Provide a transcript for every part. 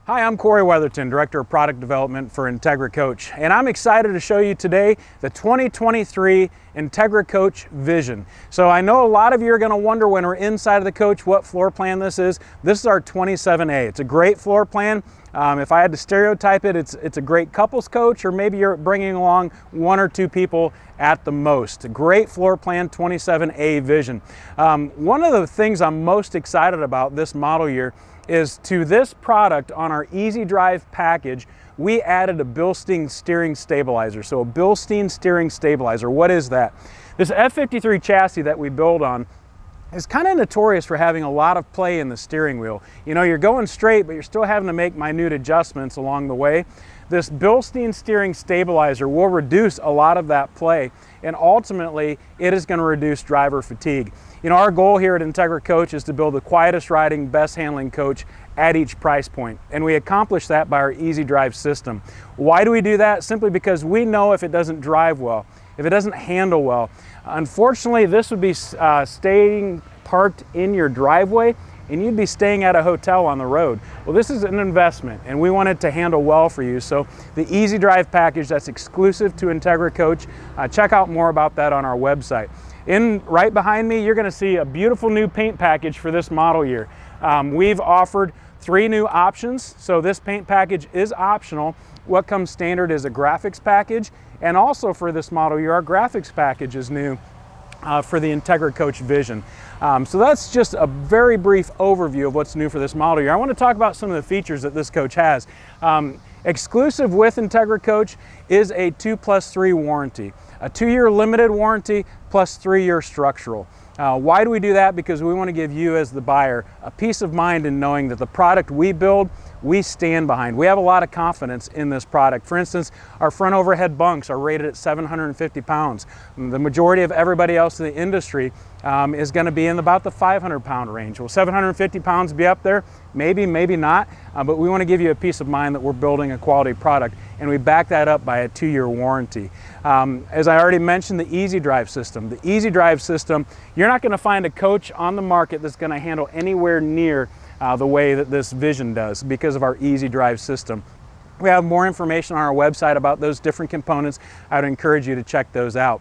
Hi, I'm Cory Weatherton, Director of Product Development for Entegra Coach, and I'm excited to show you today the 2023 Entegra Coach Vision. So I know a lot of you are going to wonder when we're inside of the coach what floor plan this is. This is our 27A. It's a great floor plan. If I had to stereotype it, it's a great couples coach, or maybe you're bringing along one or two people at the most. A great floor plan, 27A Vision. One of the things I'm most excited about this model year is to this product on our Easy Drive package, we added a Bilstein steering stabilizer. So a Bilstein steering stabilizer, what is that? This F53 chassis that we build on is kind of notorious for having a lot of play in the steering wheel. You know, you're going straight, but you're still having to make minute adjustments along the way. This Bilstein steering stabilizer will reduce a lot of that play, and ultimately it is going to reduce driver fatigue. You know, our goal here at Entegra Coach is to build the quietest riding, best handling coach at each price point, and we accomplish that by our Easy Drive system. Why do we do that? Simply because we know if it doesn't drive well, if it doesn't handle well, unfortunately this would be staying parked in your driveway and you'd be staying at a hotel on the road. Well, this is an investment and we want it to handle well for you. So the Easy Drive package that's exclusive to Entegra Coach, check out more about that on our website. Right behind me, you're going to see a beautiful new paint package for this model year. We've offered 3 new options, so this paint package is optional. What comes standard is a graphics package, and also for this model year, our graphics package is new for the Entegra Coach Vision. So that's just a very brief overview of what's new for this model year. I want to talk about some of the features that this coach has. Exclusive with Entegra Coach is a 2+3 warranty, a 2-year limited warranty plus 3-year structural. Why do we do that? Because we want to give you as the buyer a peace of mind in knowing that the product we build, we stand behind. We have a lot of confidence in this product. For instance, our front overhead bunks are rated at 750 pounds. The majority of everybody else in the industry is going to be in about the 500-pound range. Will 750 pounds be up there? Maybe, maybe not, but we want to give you a peace of mind that we're building a quality product, and we back that up by a 2-year warranty. As I already mentioned, the Easy Drive system. The Easy Drive system, you're not going to find a coach on the market that's going to handle anywhere near the way that this Vision does because of our Easy Drive system. We have more information on our website about those different components. I would encourage you to check those out.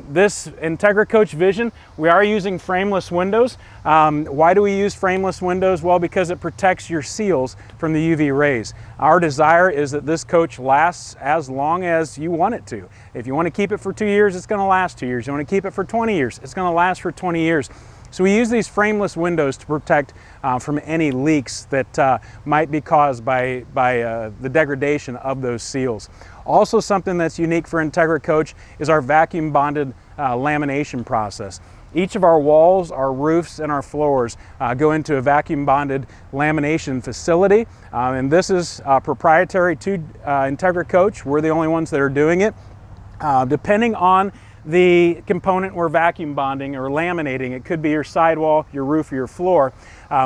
This Entegra Coach Vision, we are using frameless windows. Why do we use frameless windows? Well, because it protects your seals from the UV rays. Our desire is that this coach lasts as long as you want it to. If you want to keep it for 2 years, it's going to last 2 years. You want to keep it for 20 years, it's going to last for 20 years. So we use these frameless windows to protect from any leaks that might be caused by the degradation of those seals. Also, something that's unique for Entegra Coach is our vacuum bonded lamination process. Each of our walls, our roofs, and our floors go into a vacuum bonded lamination facility, and this is proprietary to Entegra Coach. We're the only ones that are doing it. Depending on the component we're vacuum bonding or laminating, it could be your sidewall, your roof, or your floor.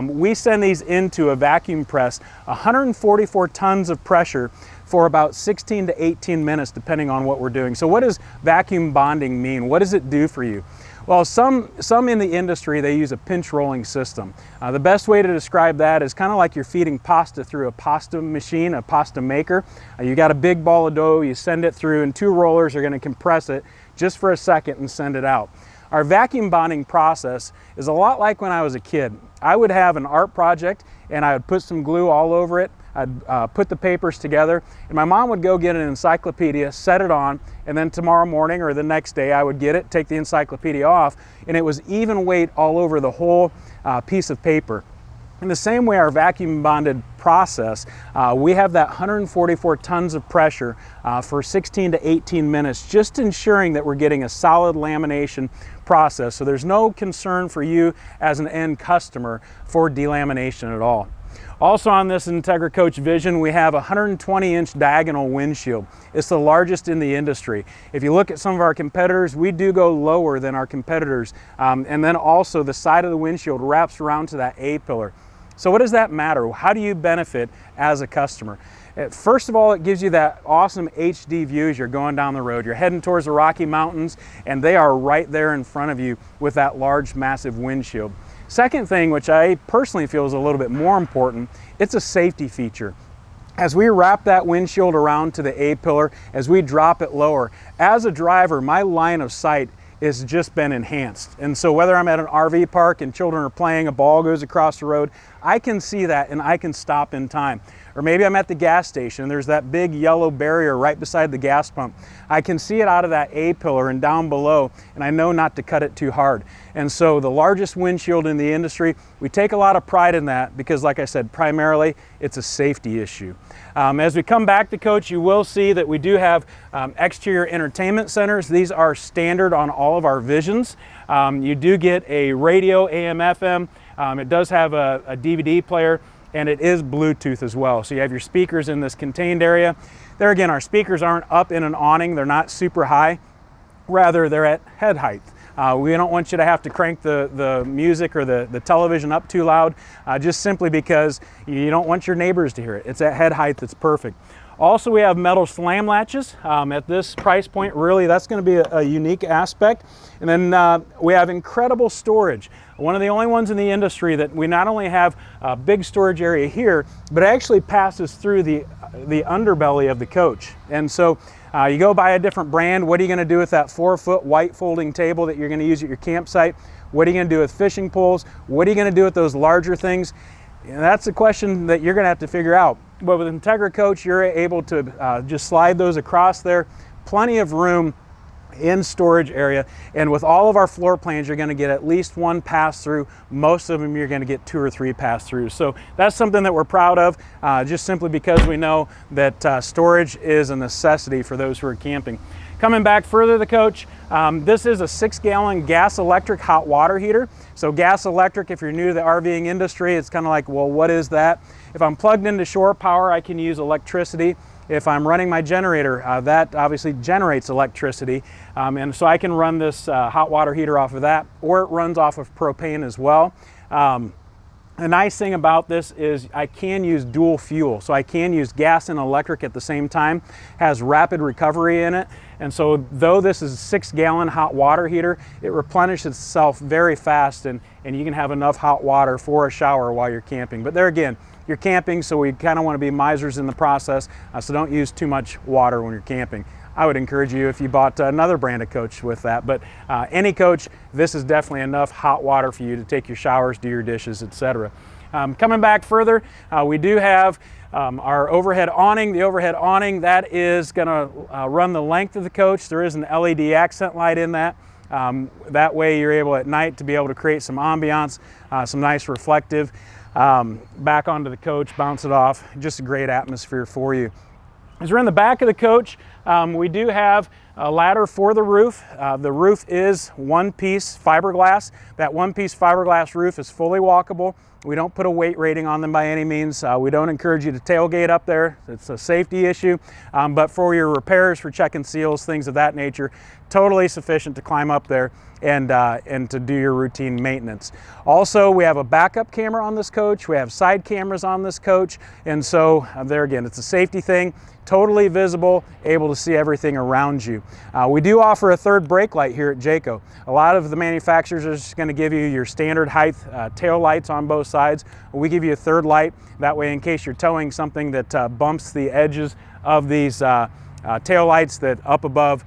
We send these into a vacuum press, 144 tons of pressure for about 16 to 18 minutes, depending on what we're doing. So what does vacuum bonding mean? What does it do for you? Well, some in the industry, they use a pinch rolling system. The best way to describe that is kind of like you're feeding pasta through a pasta machine, a pasta maker. You got a big ball of dough, you send it through, and 2 rollers are going to compress it just for a second and send it out. Our vacuum bonding process is a lot like when I was a kid. I would have an art project and I would put some glue all over it. I'd put the papers together, and my mom would go get an encyclopedia, set it on, and then tomorrow morning or the next day I would get it, take the encyclopedia off, and it was even weight all over the whole piece of paper. In the same way, our vacuum bonded process, we have that 144 tons of pressure for 16 to 18 minutes, just ensuring that we're getting a solid lamination process. So there's no concern for you as an end customer for delamination at all. Also on this Entegra Coach Vision, we have a 120-inch diagonal windshield. It's the largest in the industry. If you look at some of our competitors, we do go lower than our competitors. And then also the side of the windshield wraps around to that A-pillar. So what does that matter? How do you benefit as a customer? First of all, it gives you that awesome HD view as you're going down the road. You're heading towards the Rocky Mountains, and they are right there in front of you with that large, massive windshield. Second thing, which I personally feel is a little bit more important, it's a safety feature. As we wrap that windshield around to the A-pillar, as we drop it lower, as a driver, my line of sight has just been enhanced. And so whether I'm at an RV park and children are playing, a ball goes across the road, I can see that and I can stop in time. Or maybe I'm at the gas station, there's that big yellow barrier right beside the gas pump. I can see it out of that A-pillar and down below, and I know not to cut it too hard. And so the largest windshield in the industry, we take a lot of pride in that because, like I said, primarily it's a safety issue. As we come back to Coach, you will see that we do have exterior entertainment centers. These are standard on all of our Visions. You do get a radio, AM, FM. It does have a DVD player, and it is Bluetooth as well. So you have your speakers in this contained area. There again, our speakers aren't up in an awning. They're not super high. Rather, they're at head height. We don't want you to have to crank the music or the television up too loud, just simply because you don't want your neighbors to hear it. It's at head height that's perfect. Also, we have metal slam latches. At this price point, really, that's going to be a unique aspect. And then we have incredible storage. One of the only ones in the industry that we not only have a big storage area here, but it actually passes through the underbelly of the coach. And so you go buy a different brand, what are you going to do with that 4-foot white folding table that you're going to use at your campsite? What are you going to do with fishing poles? What are you going to do with those larger things? And that's a question that you're going to have to figure out. But with Entegra Coach, you're able to just slide those across there. Plenty of room in storage area, and with all of our floor plans you're going to get at least one pass through. Most of them you're going to get 2 or 3 pass throughs. So that's something that we're proud of, just simply because we know that storage is a necessity for those who are camping. Coming back further the Coach, this is a 6-gallon gas electric hot water heater. So gas electric, if you're new to the RVing industry, it's kind of like, well, what is that? If I'm plugged into shore power, I can use electricity. If I'm running my generator, that obviously generates electricity, and so I can run this hot water heater off of that, or it runs off of propane as well. The nice thing about this is I can use dual fuel, so I can use gas and electric at the same time. Has rapid recovery in it, and so though this is a 6-gallon hot water heater, it replenishes itself very fast, and you can have enough hot water for a shower while you're camping. But there again, you're camping, so we kind of want to be misers in the process, so don't use too much water when you're camping. I would encourage you if you bought another brand of Coach with that, but any Coach, this is definitely enough hot water for you to take your showers, do your dishes, etc. Coming back further, we do have our overhead awning. The overhead awning, that is going to run the length of the Coach. There is an LED accent light in that. That way you're able at night to be able to create some ambiance, some nice reflective. Back onto the Coach, bounce it off, just a great atmosphere for you. As we're in the back of the Coach, we do have a ladder for the roof. The roof is one-piece fiberglass. That one-piece fiberglass roof is fully walkable. We don't put a weight rating on them by any means. We don't encourage you to tailgate up there. It's a safety issue, but for your repairs, for checking seals, things of that nature, totally sufficient to climb up there and to do your routine maintenance. Also, we have a backup camera on this Coach. We have side cameras on this Coach, and so there again, it's a safety thing. Totally visible, able to see everything around you. We do offer a third brake light here at Jayco. A lot of the manufacturers are just going to give you your standard height tail lights on both sides. We give you a third light. That way, in case you're towing something that bumps the edges of these tail lights, that up above,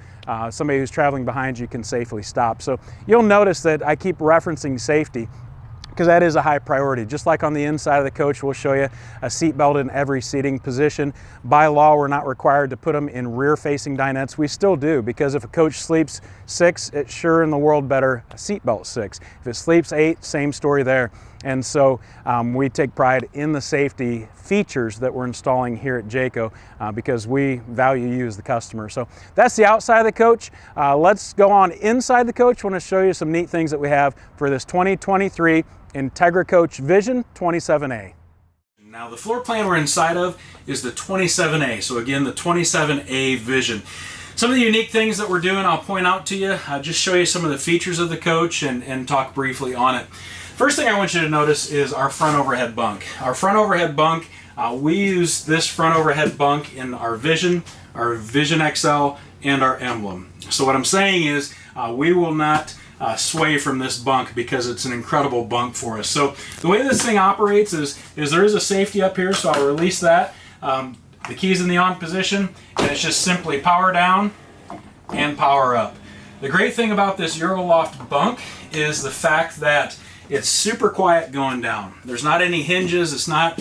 somebody who's traveling behind you can safely stop. So you'll notice that I keep referencing safety, because that is a high priority. Just like on the inside of the Coach, we'll show you a seat belt in every seating position. By law, we're not required to put them in rear-facing dinettes. We still do, because if a Coach sleeps 6, it's sure in the world better a seat belt 6. If it sleeps 8, same story there. And so we take pride in the safety features that we're installing here at Jayco, because we value you as the customer. So that's the outside of the Coach. Let's go on inside the Coach. I want to show you some neat things that we have for this 2023 Entegra Coach Vision 27A. Now the floor plan we're inside of is the 27A. So again, the 27A Vision. Some of the unique things that we're doing, I'll point out to you. I'll just show you some of the features of the Coach and talk briefly on it. First thing I want you to notice is our front overhead bunk. Our front overhead bunk, we use this front overhead bunk in our Vision XL, and our Emblem. So what I'm saying is we will not sway from this bunk because it's an incredible bunk for us. So the way this thing operates is there is a safety up here, so I'll release that. The key's in the on position, and it's just simply power down and power up. The great thing about this Euroloft bunk is the fact that it's super quiet going down. There's not any hinges. It's not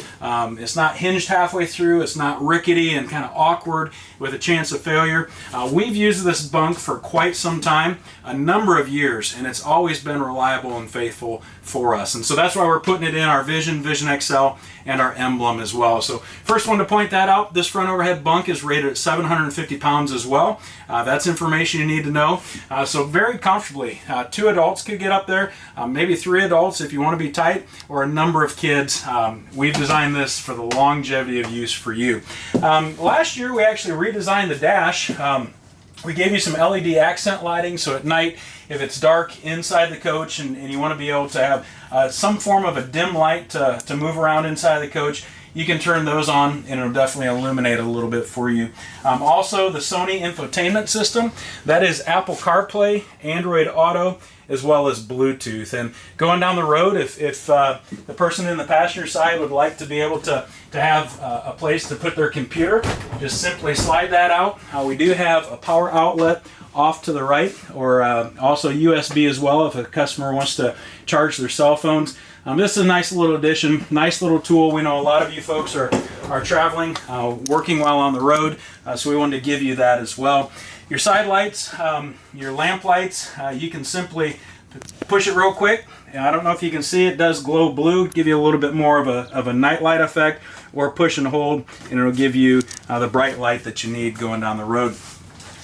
hinged halfway through. It's not rickety and kind of awkward with a chance of failure. We've used this bunk for quite some time, a number of years, and it's always been reliable and faithful for us. And so that's why we're putting it in our Vision XL, and our emblem as well. So first one to point that out, this front overhead bunk is rated at 750 pounds as well. That's information you need to know. So very comfortably, 2 adults could get up there, maybe 3 adults if you want to be tight, or a number of kids. We've designed this for the longevity of use for you. Last year we actually redesigned the dash. We gave you some LED accent lighting, so at night, if it's dark inside the coach and you want to be able to have some form of a dim light to move around inside the coach, you can turn those on and it'll definitely illuminate a little bit for you. Also, the Sony infotainment system, that is Apple CarPlay, Android Auto, as well as Bluetooth. And going down the road, if the person in the passenger side would like to be able to have a place to put their computer, just simply slide that out. We do have a power outlet off to the right, or also USB as well if a customer wants to charge their cell phones. This is a nice little addition, nice little tool. We know a lot of you folks are traveling, working while on the road, so we wanted to give you that as well. Your side lights, your lamp lights, you can simply push it real quick. I don't know if you can see, it does glow blue, give you a little bit more of a night light effect, or push and hold, and it'll give you the bright light that you need going down the road.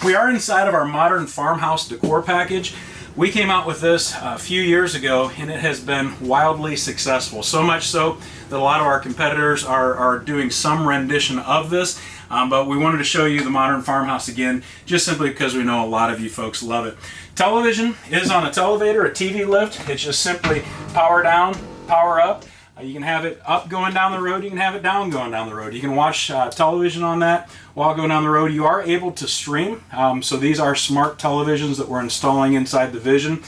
We are inside of our modern farmhouse decor package. We came out with this a few years ago, and it has been wildly successful. So much so that a lot of our competitors are doing some rendition of this. But we wanted to show you the modern farmhouse again, just simply because we know a lot of you folks love it. Television is on a televator, a TV lift. It's just simply power down, power up. You can have it up going down the road, you can have it down going down the road. You can watch television on that while going down the road. You are able to stream, so these are smart televisions that we're installing inside the Vision.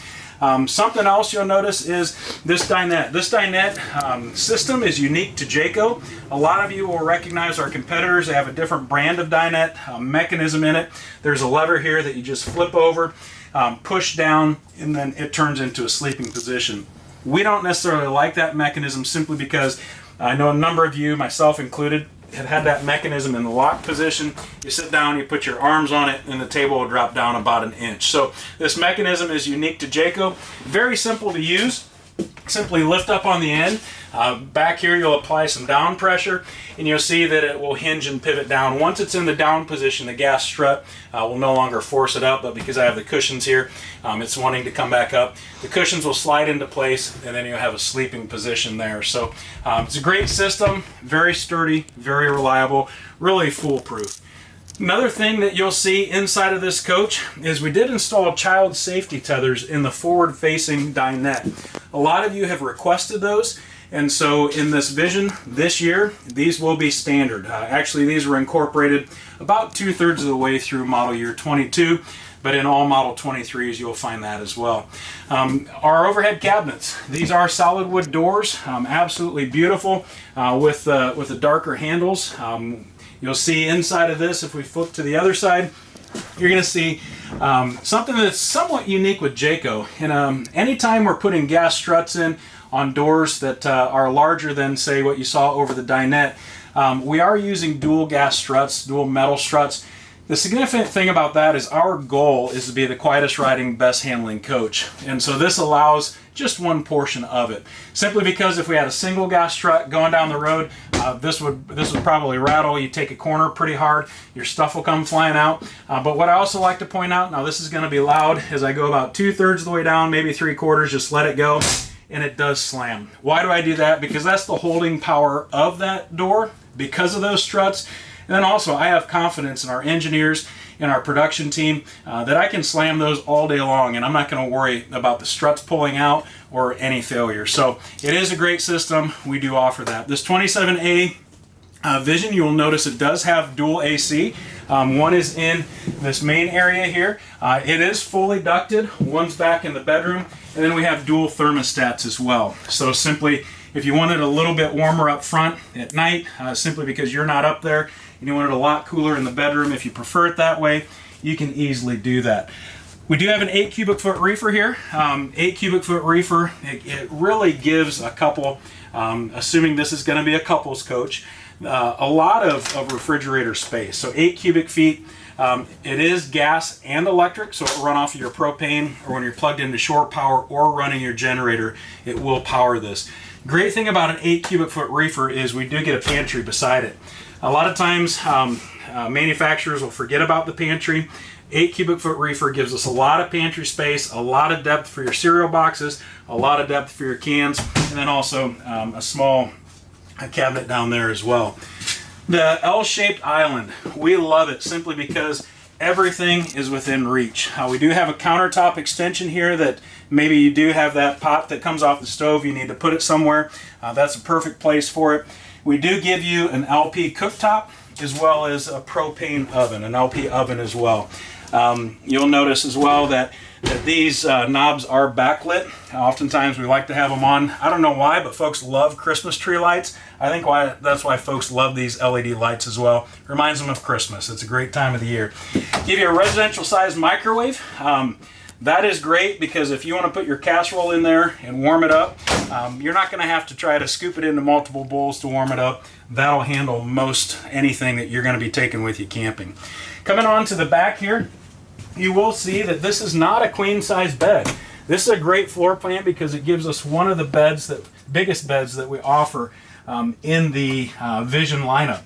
Something else you'll notice is this dinette. This dinette system is unique to Jayco. A lot of you will recognize our competitors. They have a different brand of dinette mechanism in it. There's a lever here that you just flip over, push down, and then it turns into a sleeping position. We don't necessarily like that mechanism simply because I know a number of you, myself included, have had that mechanism in the lock position. You sit down, you put your arms on it, and the table will drop down about 1 inch. So this mechanism is unique to Jayco. Very simple to use. Simply lift up on the end. Back here you'll apply some down pressure, and you'll see that it will hinge and pivot down. Once it's in the down position, the gas strut will no longer force it up, but because I have the cushions here, it's wanting to come back up. The cushions will slide into place, and then you'll have a sleeping position there. So it's a great system, very sturdy, very reliable, really foolproof. Another thing that you'll see inside of this coach is we did install child safety tethers in the forward-facing dinette. A lot of you have requested those, and so in this Vision this year, these will be standard. Actually, these were incorporated about 2/3 of the way through model year 22, but in all model 23s you'll find that as well. Our overhead cabinets, these are solid wood doors, absolutely beautiful with the darker handles. You'll see inside of this, if we flip to the other side, you're going to see something that's somewhat unique with Jayco. And anytime we're putting gas struts in on doors that are larger than, say, what you saw over the dinette, we are using dual gas struts, dual metal struts. The significant thing about that is our goal is to be the quietest riding, best handling coach. And so this allows just one portion of it. Simply because if we had a single gas strut going down the road, this would probably rattle. You take a corner pretty hard, your stuff will come flying out. But what I also like to point out, now this is going to be loud as I go about 2/3 of the way down, maybe 3/4, just let it go, and it does slam. Why do I do that? Because that's the holding power of that door because of those struts. And then also I have confidence in our engineers and our production team that I can slam those all day long, and I'm not going to worry about the struts pulling out or any failure. So it is a great system. We do offer that. This 27A Vision, you will notice it does have dual AC. One is in this main area here. It is fully ducted. One's back in the bedroom, and then we have dual thermostats as well. So simply, if you want it a little bit warmer up front at night, simply because you're not up there, and you want it a lot cooler in the bedroom, if you prefer it that way, you can easily do that. We do have an 8 cubic foot reefer here. 8 cubic foot reefer, it really gives a couple, assuming this is going to be a couples coach, a lot of refrigerator space. So 8 cubic feet. It is gas and electric, so it'll run off of your propane, or when you're plugged into shore power or running your generator, it will power this. Great thing about an 8 cubic foot reefer is we do get a pantry beside it. A lot of times manufacturers will forget about the pantry. 8 cubic foot reefer gives us a lot of pantry space, a lot of depth for your cereal boxes, a lot of depth for your cans, and then also a small cabinet down there as well. The L-shaped island, we love it simply because everything is within reach. We do have a countertop extension here that maybe you do have that pot that comes off the stove, you need to put it somewhere. That's a perfect place for it. We do give you an LP cooktop as well as a propane oven, an LP oven as well. You'll notice as well that these knobs are backlit. Oftentimes we like to have them on. I don't know why, but folks love Christmas tree lights. I think that's why folks love these LED lights as well. Reminds them of Christmas. It's a great time of the year. Give you a residential sized microwave. That is great because if you want to put your casserole in there and warm it up, you're not going to have to try to scoop it into multiple bowls to warm it up. That'll handle most anything that you're going to be taking with you camping. Coming on to the back here, you will see that this is not a queen size bed. This is a great floor plan because it gives us one of the biggest beds that we offer in the Vision lineup.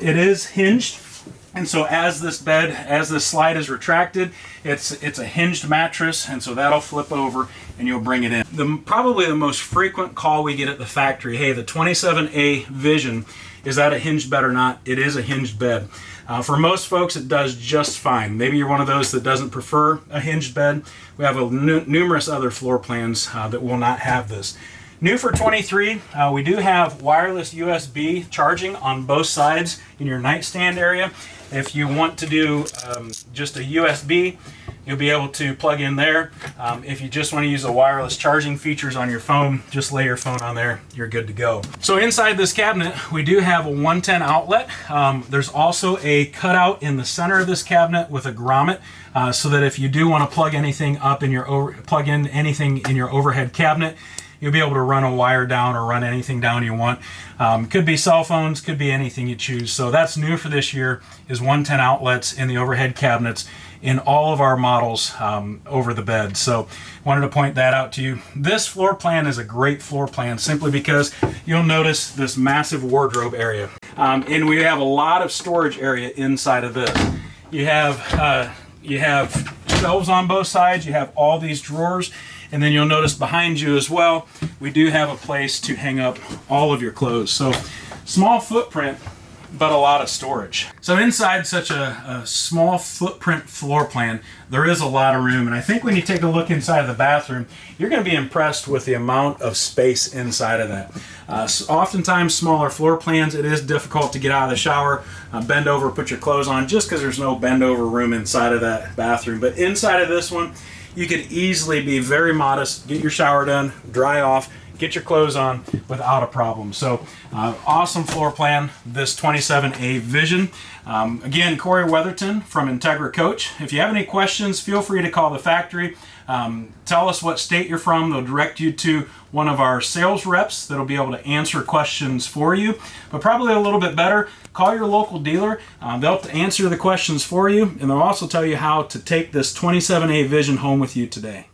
It is hinged, and so as this slide is retracted, it's a hinged mattress, and so that'll flip over and you'll bring it in. Probably the most frequent call we get at the factory, hey, the 27A Vision, is that a hinged bed or not? It is a hinged bed. For most folks, it does just fine. Maybe you're one of those that doesn't prefer a hinged bed. We have numerous other floor plans that will not have this. New for 23, we do have wireless USB charging on both sides in your nightstand area. If you want to do just a USB, you'll be able to plug in there. If you just want to use the wireless charging features on your phone, just lay your phone on there, you're good to go. So inside this cabinet, we do have a 110 outlet. There's also a cutout in the center of this cabinet with a grommet, so that if you do want to plug anything up in your plug in anything in your overhead cabinet, you'll be able to run a wire down or run anything down you want. Could be cell phones, could be anything you choose. So that's new for this year, is 110 outlets in the overhead cabinets in all of our models over the bed. So wanted to point that out to you. This floor plan is a great floor plan simply because you'll notice this massive wardrobe area. And we have a lot of storage area inside of this. You have shelves on both sides, you have all these drawers, and then you'll notice behind you as well, we do have a place to hang up all of your clothes. So small footprint, but a lot of storage. So inside such a small footprint floor plan, there is a lot of room. And I think when you take a look inside of the bathroom, you're gonna be impressed with the amount of space inside of that. So oftentimes smaller floor plans, it is difficult to get out of the shower, bend over, put your clothes on, just because there's no bend over room inside of that bathroom. But inside of this one, you could easily be very modest, get your shower done, dry off, get your clothes on without a problem. So awesome floor plan, this 27A Vision. Again, Cory Weatherton from Entegra Coach. If you have any questions, feel free to call the factory. Tell us what state you're from. They'll direct you to one of our sales reps that'll be able to answer questions for you. But probably a little bit better, call your local dealer. They'll answer the questions for you, and they'll also tell you how to take this 27A Vision home with you today.